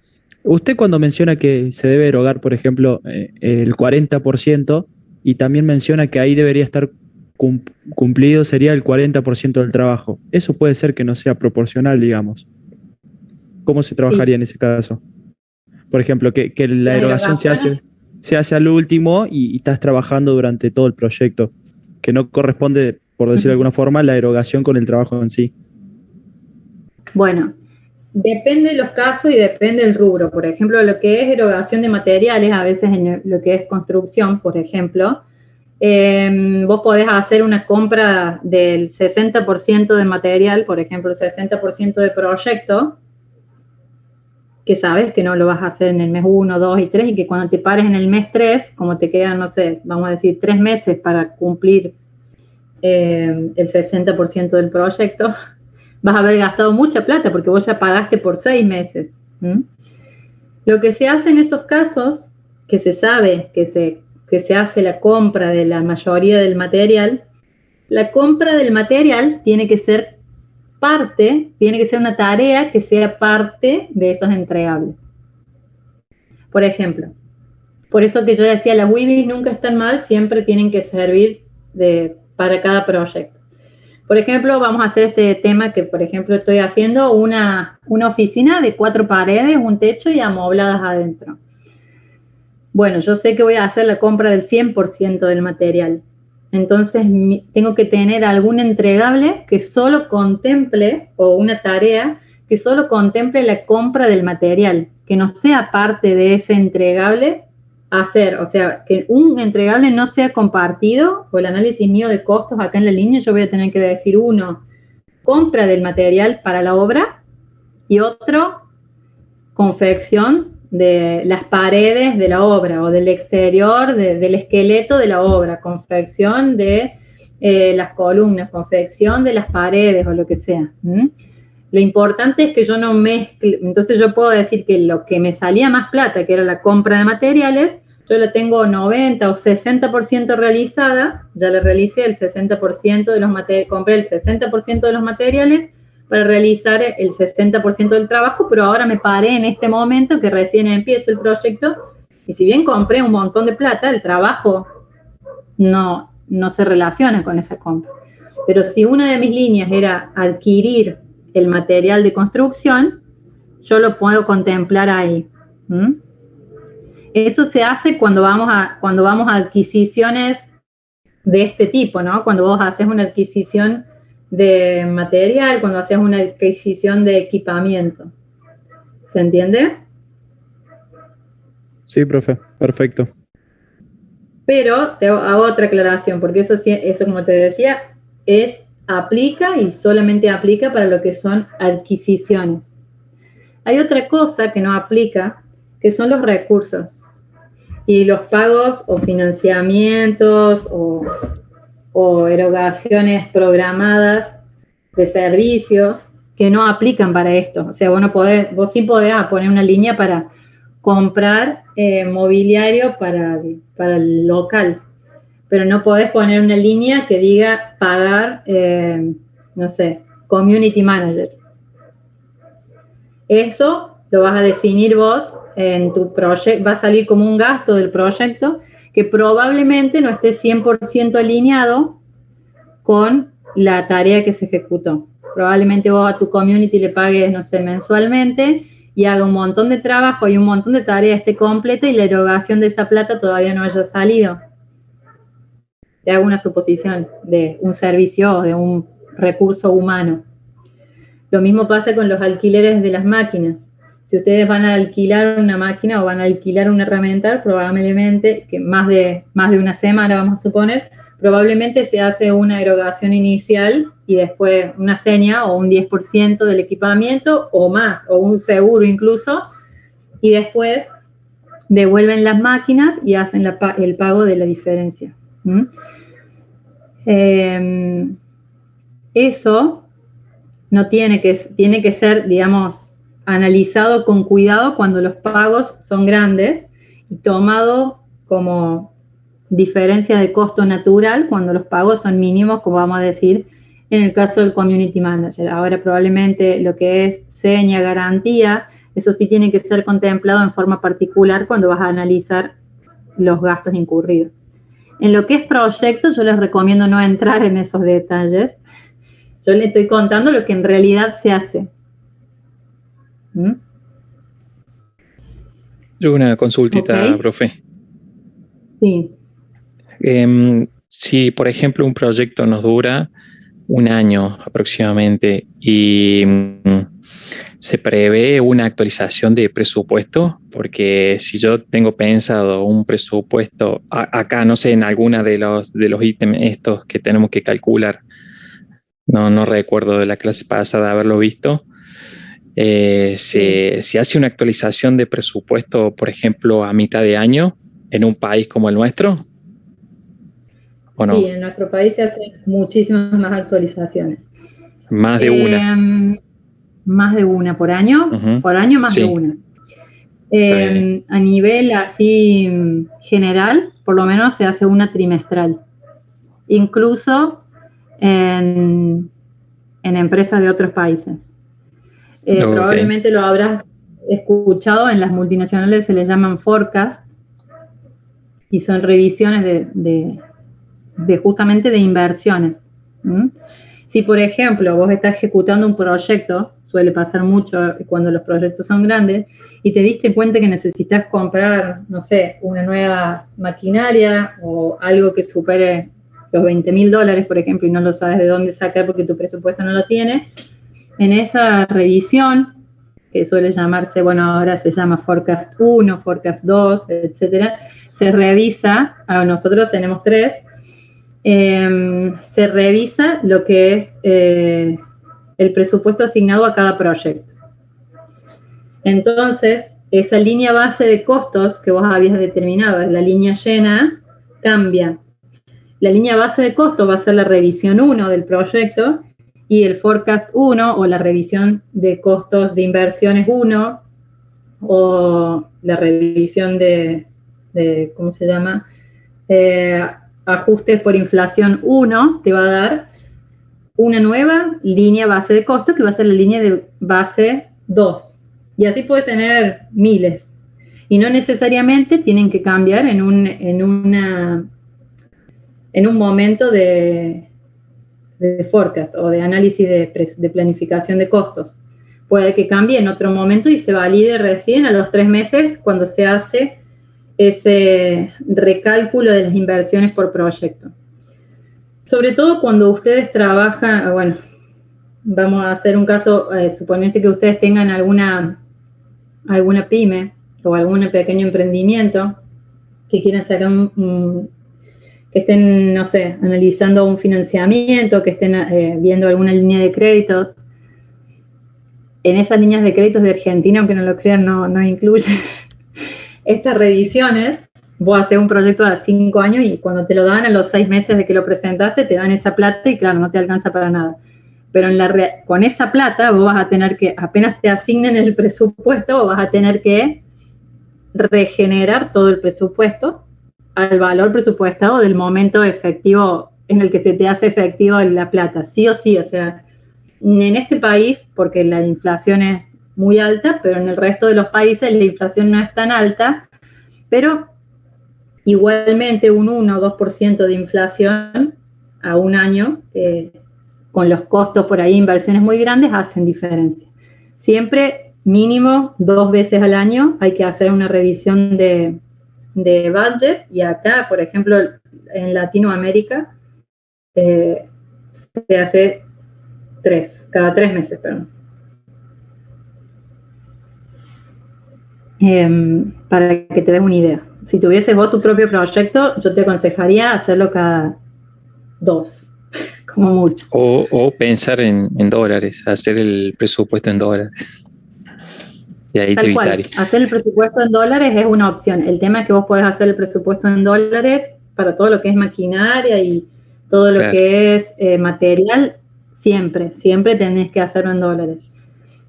Usted cuando menciona que se debe erogar, por ejemplo, el 40%, y también menciona que ahí debería estar cumplido, sería el 40% del trabajo. Eso puede ser que no sea proporcional, digamos. ¿Cómo se trabajaría en ese caso? Por ejemplo, que la erogación se hace al último y estás trabajando durante todo el proyecto, que no corresponde, por decirlo de alguna forma, la erogación con el trabajo en sí. Bueno, depende de los casos y depende del rubro. Por ejemplo, lo que es erogación de materiales, a veces en lo que es construcción, por ejemplo, vos podés hacer una compra del 60% de material, por ejemplo, el 60% de proyecto, que sabes que no lo vas a hacer en el mes 1, 2 y 3, y que cuando te pares en el mes 3, como te quedan, no sé, vamos a decir 3 meses para cumplir el 60% del proyecto, vas a haber gastado mucha plata porque vos ya pagaste por 6 meses. Lo que se hace en esos casos que se sabe que se hace la compra de la mayoría del material, la compra del material tiene que ser una tarea que sea parte de esos entregables. Por ejemplo, por eso que yo decía, las WIBIs nunca están mal, siempre tienen que servir para cada proyecto. Por ejemplo, vamos a hacer este tema que, por ejemplo, estoy haciendo una oficina de 4 paredes, un techo y amobladas adentro. Bueno, yo sé que voy a hacer la compra del 100% del material. Entonces, tengo que tener algún entregable que solo contemple, o una tarea que solo contemple la compra del material, que no sea parte de ese entregable hacer, o sea, que un entregable no sea compartido, o el análisis mío de costos acá en la línea, yo voy a tener que decir uno, compra del material para la obra, y otro, confección de las paredes de la obra, o del exterior, del esqueleto de la obra, confección de las columnas, confección de las paredes, o lo que sea. Lo importante es que yo no mezcle, entonces yo puedo decir que lo que me salía más plata, que era la compra de materiales, yo la tengo 90 o 60% realizada, ya la realicé el 60% de los materiales, compré el 60% de los materiales para realizar el 60% del trabajo, pero ahora me paré en este momento que recién empiezo el proyecto, y si bien compré un montón de plata, el trabajo no se relaciona con esa compra. Pero si una de mis líneas era adquirir el material de construcción, yo lo puedo contemplar ahí. Eso se hace cuando vamos a adquisiciones de este tipo, ¿no? Cuando vos haces una adquisición de material, cuando haces una adquisición de equipamiento. ¿Se entiende? Sí, profe, perfecto. Pero te hago otra aclaración, porque eso como te decía, aplica y solamente aplica para lo que son adquisiciones. Hay otra cosa que no aplica, que son los recursos y los pagos o financiamientos o erogaciones programadas de servicios que no aplican para esto. O sea, vos sí podés poner una línea para comprar mobiliario para el local, pero no podés poner una línea que diga pagar, no sé, community manager. Eso lo vas a definir vos en tu proyecto, va a salir como un gasto del proyecto que probablemente no esté 100% alineado con la tarea que se ejecutó. Probablemente vos a tu community le pagues, no sé, mensualmente y haga un montón de trabajo y un montón de tareas esté completa y la erogación de esa plata todavía no haya salido. Te hago una suposición de un servicio o de un recurso humano. Lo mismo pasa con los alquileres de las máquinas. Si ustedes van a alquilar una máquina o van a alquilar una herramienta, probablemente, que más de una semana vamos a suponer, probablemente se hace una erogación inicial y después una seña o un 10% del equipamiento o más, o un seguro incluso, y después devuelven las máquinas y hacen el pago de la diferencia. Eso no tiene que ser, digamos, analizado con cuidado cuando los pagos son grandes y tomado como diferencia de costo natural cuando los pagos son mínimos, como vamos a decir en el caso del community manager. Ahora probablemente lo que es seña, garantía, eso sí tiene que ser contemplado en forma particular cuando vas a analizar los gastos incurridos. En lo que es proyecto, yo les recomiendo no entrar en esos detalles. Yo les estoy contando lo que en realidad se hace. Yo una consultita, Okay. Profe. Sí. Si, por ejemplo, un proyecto nos dura un año aproximadamente y se prevé una actualización de presupuesto, porque si yo tengo pensado un presupuesto acá, no sé, en alguna de los ítems estos que tenemos que calcular, no recuerdo de la clase pasada haberlo visto, se hace una actualización de presupuesto, por ejemplo, a mitad de año en un país como el nuestro. ¿O no? Sí, en nuestro país se hacen muchísimas más actualizaciones. Más de una. Más de una por año. Uh-huh. Por año más sí. de una. A nivel así general, por lo menos se hace una trimestral. Incluso en empresas de otros países. Probablemente lo habrás escuchado, en las multinacionales se les llaman forecast y son revisiones de justamente de inversiones. Si, por ejemplo, vos estás ejecutando un proyecto, suele pasar mucho cuando los proyectos son grandes, y te diste cuenta que necesitas comprar, no sé, una nueva maquinaria o algo que supere los $20,000, por ejemplo, y no lo sabes de dónde sacar porque tu presupuesto no lo tiene, en esa revisión, que suele llamarse, bueno, ahora se llama Forecast 1, Forecast 2, etcétera, se revisa, nosotros tenemos 3, se revisa lo que es el presupuesto asignado a cada proyecto. Entonces, esa línea base de costos que vos habías determinado, es la línea llena, cambia. La línea base de costos va a ser la revisión 1 del proyecto y el forecast 1 o la revisión de costos de inversiones 1 o la revisión de ¿cómo se llama? Ajustes por inflación 1 te va a dar una nueva línea base de costos que va a ser la línea de base 2. Y así puedes tener miles. Y no necesariamente tienen que cambiar en un momento de forecast o de análisis de planificación de costos. Puede que cambie en otro momento y se valide recién a los 3 meses cuando se hace ese recálculo de las inversiones por proyecto. Sobre todo cuando ustedes trabajan, bueno, vamos a hacer un caso, suponete que ustedes tengan alguna pyme o algún pequeño emprendimiento que quieran sacar que estén, no sé, analizando un financiamiento, que estén viendo alguna línea de créditos. En esas líneas de créditos de Argentina, aunque no lo crean, no incluyen estas revisiones. Vos haces un proyecto de 5 años y cuando te lo dan a los 6 meses de que lo presentaste, te dan esa plata y claro, no te alcanza para nada. Pero con esa plata vos vas a tener que, apenas te asignen el presupuesto, vos vas a tener que regenerar todo el presupuesto al valor presupuestado del momento efectivo en el que se te hace efectivo la plata, sí o sí. O sea, en este país, porque la inflación es muy alta, pero en el resto de los países la inflación no es tan alta, pero igualmente un 1 o 2% de inflación a un año, con los costos por ahí, inversiones muy grandes, hacen diferencia. Siempre mínimo 2 veces al año hay que hacer una revisión de budget, y acá, por ejemplo, en Latinoamérica, se hace cada 3 meses, perdón. Para que te des una idea. Si tuvieses vos tu propio proyecto, yo te aconsejaría hacerlo cada 2, como mucho. O pensar en dólares, hacer el presupuesto en dólares. Y ahí te evitaría. Hacer el presupuesto en dólares es una opción. El tema es que vos podés hacer el presupuesto en dólares para todo lo que es maquinaria y todo lo que es material, siempre tenés que hacerlo en dólares.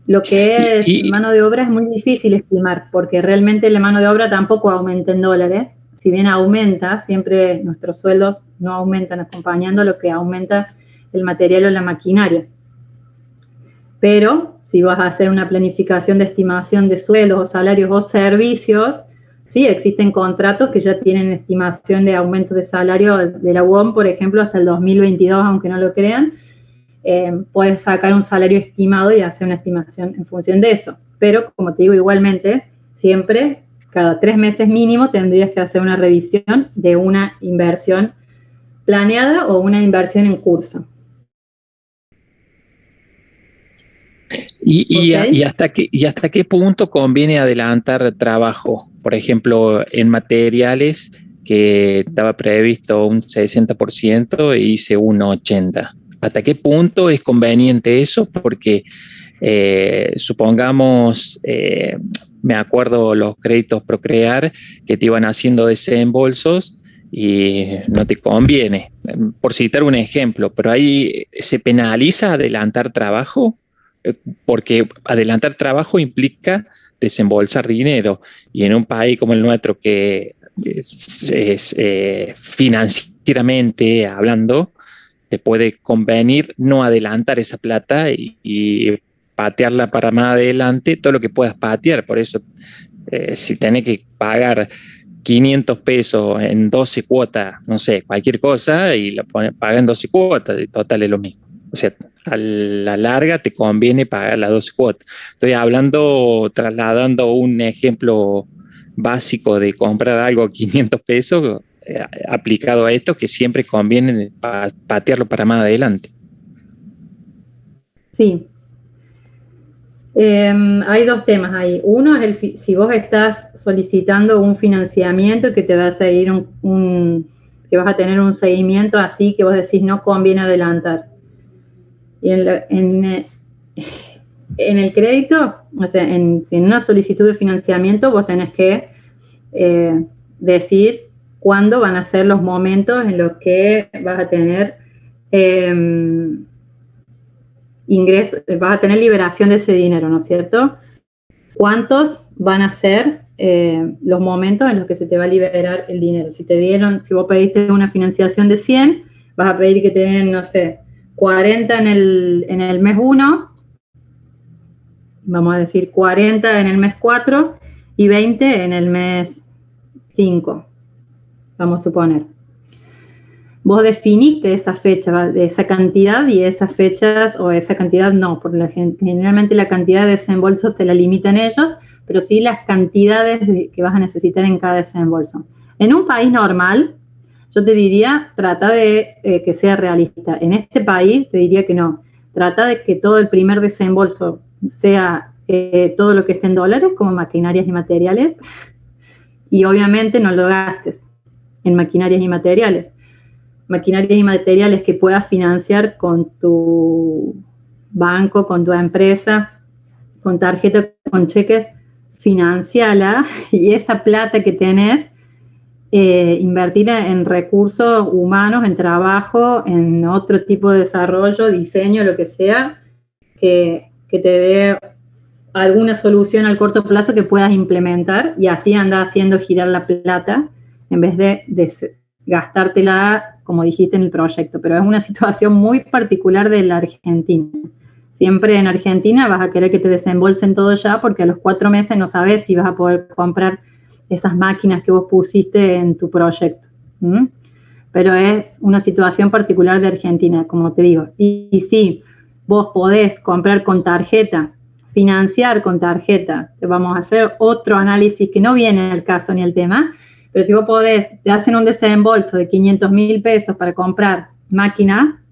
Lo que es mano de obra es muy difícil estimar, porque realmente la mano de obra tampoco aumenta en dólares. Si bien aumenta, siempre nuestros sueldos no aumentan acompañando lo que aumenta el material o la maquinaria. Pero si vas a hacer una planificación de estimación de sueldos o salarios o servicios, sí, existen contratos que ya tienen estimación de aumento de salario de la UOM, por ejemplo, hasta el 2022, aunque no lo crean. Puedes sacar un salario estimado y hacer una estimación en función de eso. Pero, como te digo, igualmente, siempre, cada 3 meses mínimo, tendrías que hacer una revisión de una inversión planeada o una inversión en curso. ¿Y hasta qué punto conviene adelantar trabajo? Por ejemplo, en materiales que estaba previsto un 60% e hice un 80%. ¿Hasta qué punto es conveniente eso? Porque supongamos, me acuerdo los créditos Procrear que te iban haciendo desembolsos y no te conviene, por citar un ejemplo, pero ahí se penaliza adelantar trabajo, porque adelantar trabajo implica desembolsar dinero. Y en un país como el nuestro, que es financieramente hablando, te puede convenir no adelantar esa plata y patearla para más adelante, todo lo que puedas patear. Por eso, si tenés que pagar 500 pesos en 12 cuotas, no sé, cualquier cosa, y lo paga en 12 cuotas, y total es lo mismo. O sea, a la larga te conviene pagar las 12 cuotas. Estoy hablando, trasladando un ejemplo básico de comprar algo a 500 pesos, aplicado a esto, que siempre conviene patearlo para más adelante. Sí. Hay dos temas ahí. Uno es si vos estás solicitando un financiamiento que te va a seguir que vas a tener un seguimiento así que vos decís no conviene adelantar. Y en el crédito, o sea, en una solicitud de financiamiento vos tenés que decir cuándo van a ser los momentos en los que vas a tener ingreso, vas a tener liberación de ese dinero, ¿no es cierto? ¿Cuántos van a ser los momentos en los que se te va a liberar el dinero? Si vos pediste una financiación de 100, vas a pedir que te den, no sé, 40 en el mes 1, vamos a decir 40 en el mes 4 y 20 en el mes 5, vamos a suponer. Vos definiste esa fecha, esa cantidad, y esas fechas, o esa cantidad no, porque generalmente la cantidad de desembolsos te la limitan ellos, pero sí las cantidades que vas a necesitar en cada desembolso. En un país normal, yo te diría, trata de que sea realista. En este país te diría que no. Trata de que todo el primer desembolso sea todo lo que esté en dólares, como maquinarias y materiales, y obviamente no lo gastes en maquinarias y materiales. Maquinarias y materiales que puedas financiar con tu banco, con tu empresa, con tarjeta, con cheques, financiala, y esa plata que tenés, invertirla en recursos humanos, en trabajo, en otro tipo de desarrollo, diseño, lo que sea, que te dé alguna solución al corto plazo que puedas implementar, y así anda haciendo girar la plata en vez de gastártela, como dijiste, en el proyecto. Pero es una situación muy particular de la Argentina. Siempre en Argentina vas a querer que te desembolsen todo ya, porque a los 4 meses no sabes si vas a poder comprar esas máquinas que vos pusiste en tu proyecto. Pero es una situación particular de Argentina, como te digo. Y sí, vos podés comprar con tarjeta, financiar con tarjeta, te vamos a hacer otro análisis que no viene al caso ni al tema, pero si vos podés, te hacen un desembolso de 500.000 pesos para comprar máquina,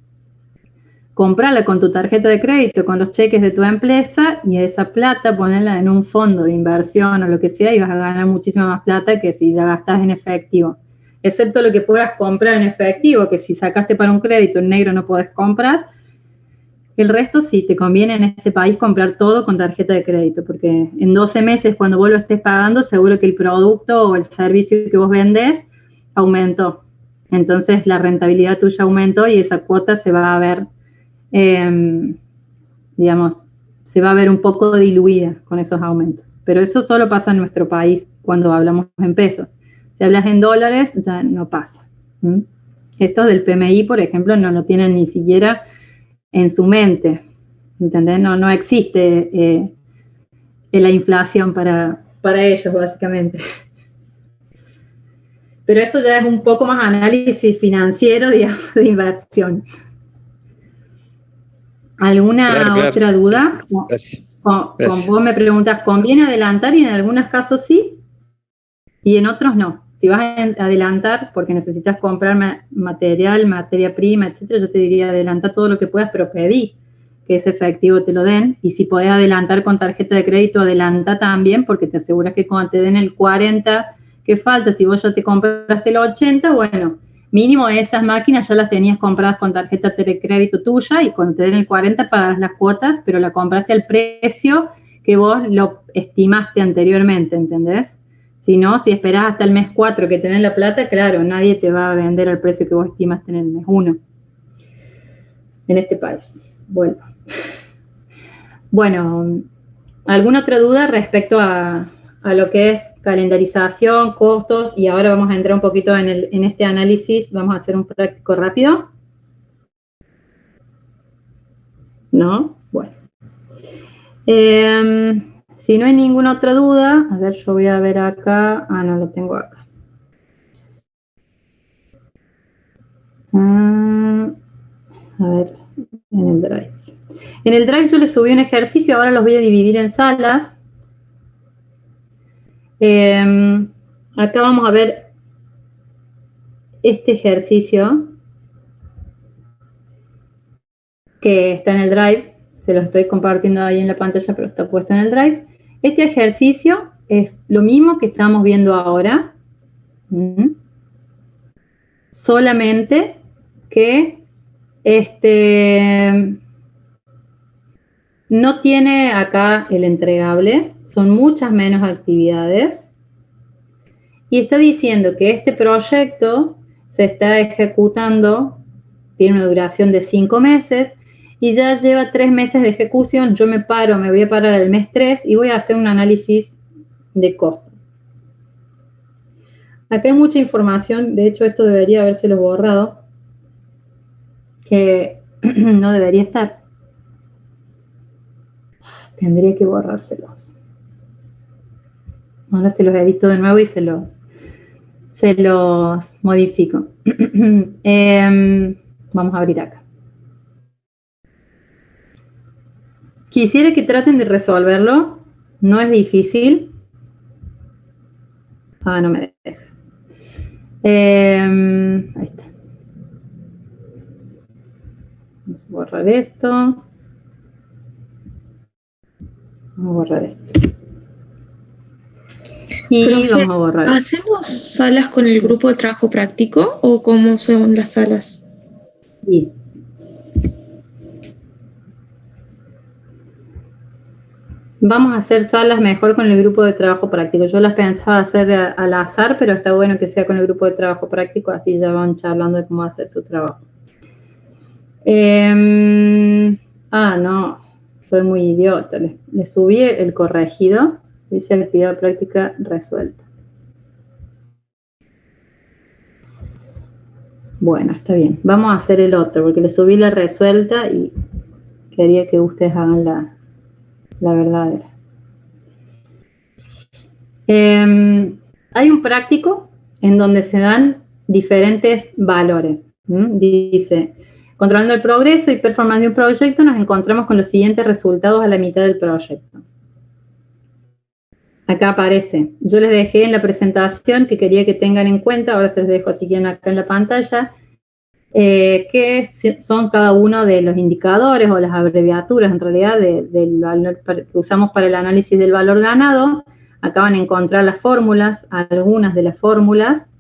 comprala con tu tarjeta de crédito, con los cheques de tu empresa, y esa plata ponerla en un fondo de inversión o lo que sea, y vas a ganar muchísima más plata que si la gastás en efectivo. Excepto lo que puedas comprar en efectivo, que si sacaste para un crédito en negro no podés comprar. El resto sí, te conviene en este país comprar todo con tarjeta de crédito, porque en 12 meses, cuando vos lo estés pagando, seguro que el producto o el servicio que vos vendés aumentó. Entonces la rentabilidad tuya aumentó y esa cuota se va a ver, se va a ver un poco diluida con esos aumentos. Pero eso solo pasa en nuestro país cuando hablamos en pesos. Si hablas en dólares, ya no pasa. Estos del PMI, por ejemplo, no lo tienen ni siquiera en su mente, ¿entendés? No existe la inflación para ellos, básicamente. Pero eso ya es un poco más análisis financiero, digamos, de inversión. ¿Alguna otra duda? Gracias. Vos me preguntas, ¿conviene adelantar? Y en algunos casos sí, y en otros no. Si vas a adelantar porque necesitas comprar material, materia prima, etcétera, yo te diría adelanta todo lo que puedas, pero pedí que ese efectivo te lo den. Y si podés adelantar con tarjeta de crédito, adelanta también, porque te aseguras que cuando te den el 40 que falta, si vos ya te compraste el 80, bueno, mínimo esas máquinas ya las tenías compradas con tarjeta de crédito tuya, y cuando te den el 40 pagas las cuotas, pero la compraste al precio que vos lo estimaste anteriormente, ¿entendés? Si no, si esperás hasta el mes 4 que tenés la plata, claro, nadie te va a vender al precio que vos estimaste en el mes 1. En este país. Bueno, ¿Alguna otra duda respecto a lo que es calendarización, costos? Y ahora vamos a entrar un poquito en este análisis. Vamos a hacer un práctico rápido. ¿No? Bueno. Si no hay ninguna otra duda, a ver, yo voy a ver acá. Ah, no, lo tengo acá. A ver, en el Drive. En el Drive yo les subí un ejercicio, ahora los voy a dividir en salas. Acá vamos a ver este ejercicio que está en el Drive. Se lo estoy compartiendo ahí en la pantalla, pero está puesto en el Drive. Este ejercicio es lo mismo que estamos viendo ahora, solamente que no tiene acá el entregable, son muchas menos actividades, y está diciendo que este proyecto se está ejecutando, tiene una duración de 5 meses, y ya lleva 3 meses de ejecución. Yo me voy a parar el mes 3 y voy a hacer un análisis de costo. Acá hay mucha información, de hecho esto debería habérselo borrado, que no debería estar. Tendría que borrárselos. Ahora se los edito de nuevo y se los modifico. Vamos a abrir acá. Quisiera que traten de resolverlo. No es difícil. Ah, no me deja. Ahí está. Vamos a borrar esto. Vamos a borrar esto. Y Profe, vamos a borrar. ¿hacemos salas con el grupo de trabajo práctico o cómo son las salas? Sí. Vamos a hacer salas mejor con el grupo de trabajo práctico. Yo las pensaba hacer al azar, pero está bueno que sea con el grupo de trabajo práctico, así ya van charlando de cómo hacer su trabajo. No, soy muy idiota. Le subí el corregido, dice actividad práctica resuelta. Bueno, está bien. Vamos a hacer el otro, porque le subí la resuelta y quería que ustedes hagan la verdadera. Hay un práctico en donde se dan diferentes valores. Dice, controlando el progreso y performance de un proyecto, nos encontramos con los siguientes resultados a la mitad del proyecto. Acá aparece. Yo les dejé en la presentación que quería que tengan en cuenta, ahora se los dejo si quieren acá en la pantalla, que son cada uno de los indicadores o las abreviaturas en realidad del valor que usamos para el análisis del valor ganado. Acá van a encontrar las fórmulas, algunas de las fórmulas,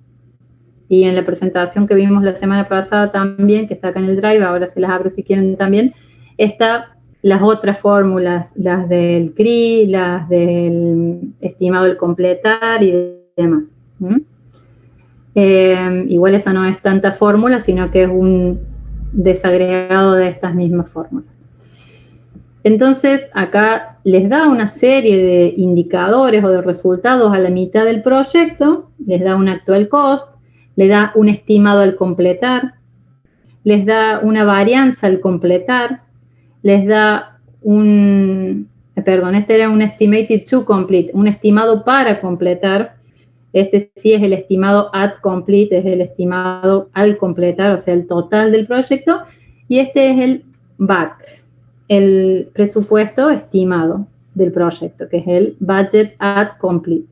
y en la presentación que vimos la semana pasada también, que está acá en el Drive, ahora se las abro si quieren también, está las otras fórmulas, las del CRI, las del estimado del completar y demás. Igual esa no es tanta fórmula, sino que es un desagregado de estas mismas fórmulas. Entonces, acá les da una serie de indicadores o de resultados a la mitad del proyecto, les da un actual cost, les da un estimado al completar, les da una varianza al completar, les da este era un estimated to complete, un estimado para completar. Este sí es el estimado at complete, es el estimado al completar, o sea, el total del proyecto. Y este es el BAC, el presupuesto estimado del proyecto, que es el budget at complete.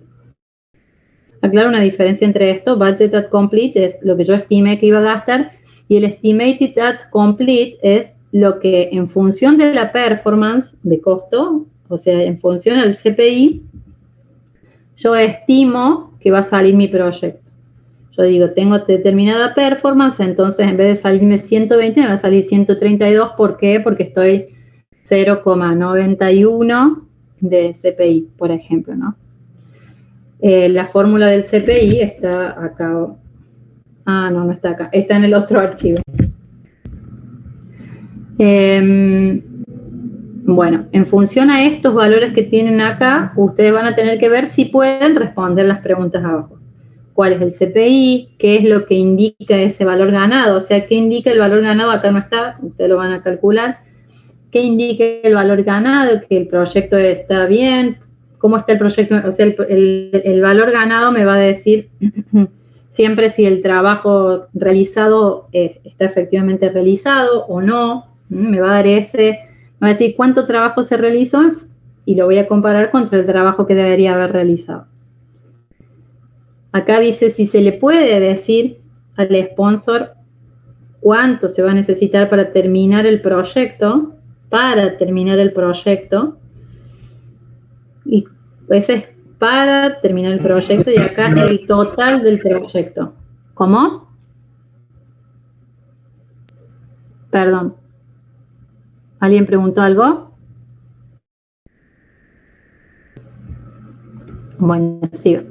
Aclaro una diferencia entre esto. Budget at complete es lo que yo estimé que iba a gastar, y el estimated at complete es lo que en función de la performance de costo, o sea, en función del CPI, yo estimo que va a salir mi proyecto. Yo digo, tengo determinada performance, entonces en vez de salirme 120, me va a salir 132. ¿Por qué? Porque estoy 0,91 de CPI, por ejemplo, ¿no? La fórmula del CPI está acá. Ah, no está acá. Está en el otro archivo. Bueno, en función a estos valores que tienen acá, ustedes van a tener que ver si pueden responder las preguntas abajo. ¿Cuál es el CPI? ¿Qué es lo que indica ese valor ganado? O sea, ¿qué indica el valor ganado? Acá no está, ustedes lo van a calcular. ¿Qué indica el valor ganado? Que el proyecto está bien. ¿Cómo está el proyecto? O sea, el valor ganado me va a decir siempre si el trabajo realizado está efectivamente realizado o no. Me va a dar me va a decir cuánto trabajo se realizó y lo voy a comparar contra el trabajo que debería haber realizado. Acá dice si se le puede decir al sponsor cuánto se va a necesitar para terminar el proyecto, y ese es para terminar el proyecto y acá es el total del proyecto. ¿Cómo? Perdón. ¿Alguien preguntó algo? Bueno, sigo.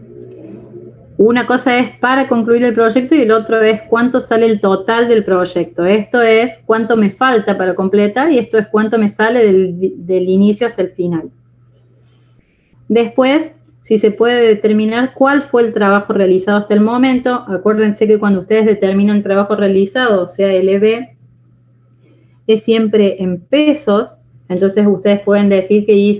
Una cosa es para concluir el proyecto y el otro es cuánto sale el total del proyecto. Esto es cuánto me falta para completar y esto es cuánto me sale del inicio hasta el final. Después, si se puede determinar cuál fue el trabajo realizado hasta el momento, acuérdense que cuando ustedes determinan trabajo realizado, o sea, LB, es siempre en pesos. Entonces ustedes pueden decir que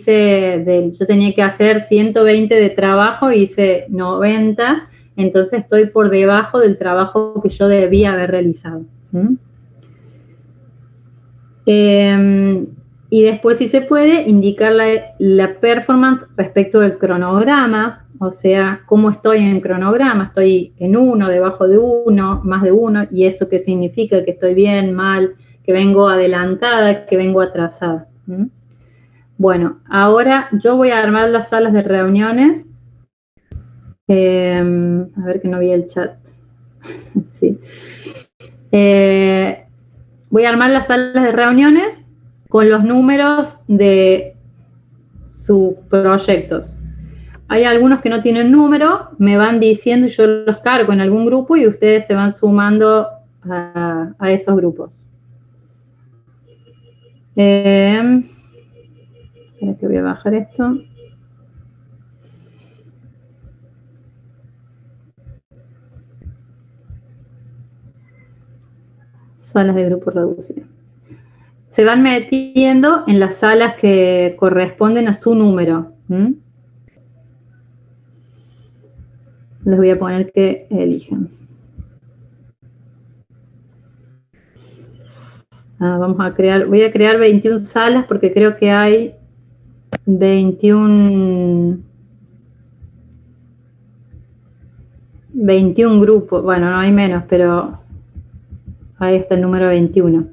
yo tenía que hacer 120 de trabajo, hice 90, entonces estoy por debajo del trabajo que yo debía haber realizado. Y después, si se puede, indicar la performance respecto del cronograma, o sea, cómo estoy en cronograma, estoy en 1, debajo de 1, más de 1, y eso qué significa, que estoy bien, mal, que vengo adelantada, que vengo atrasada. Bueno, ahora yo voy a armar las salas de reuniones. A ver que no vi el chat. Sí. Voy a armar las salas de reuniones con los números de sus proyectos. Hay algunos que no tienen número, me van diciendo y yo los cargo en algún grupo y ustedes se van sumando a esos grupos. Espera que voy a bajar esto. Salas de grupo reducido. Se van metiendo en las salas que corresponden a su número. Les voy a poner que elijan. Voy a crear 21 salas porque creo que hay 21 grupos. Bueno, no hay menos, pero ahí está el número 21.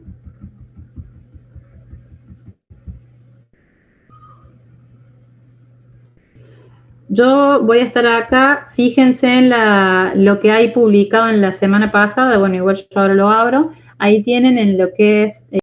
Yo voy a estar acá, fíjense en lo que hay publicado en la semana pasada, bueno, igual yo ahora lo abro, ahí tienen en lo que es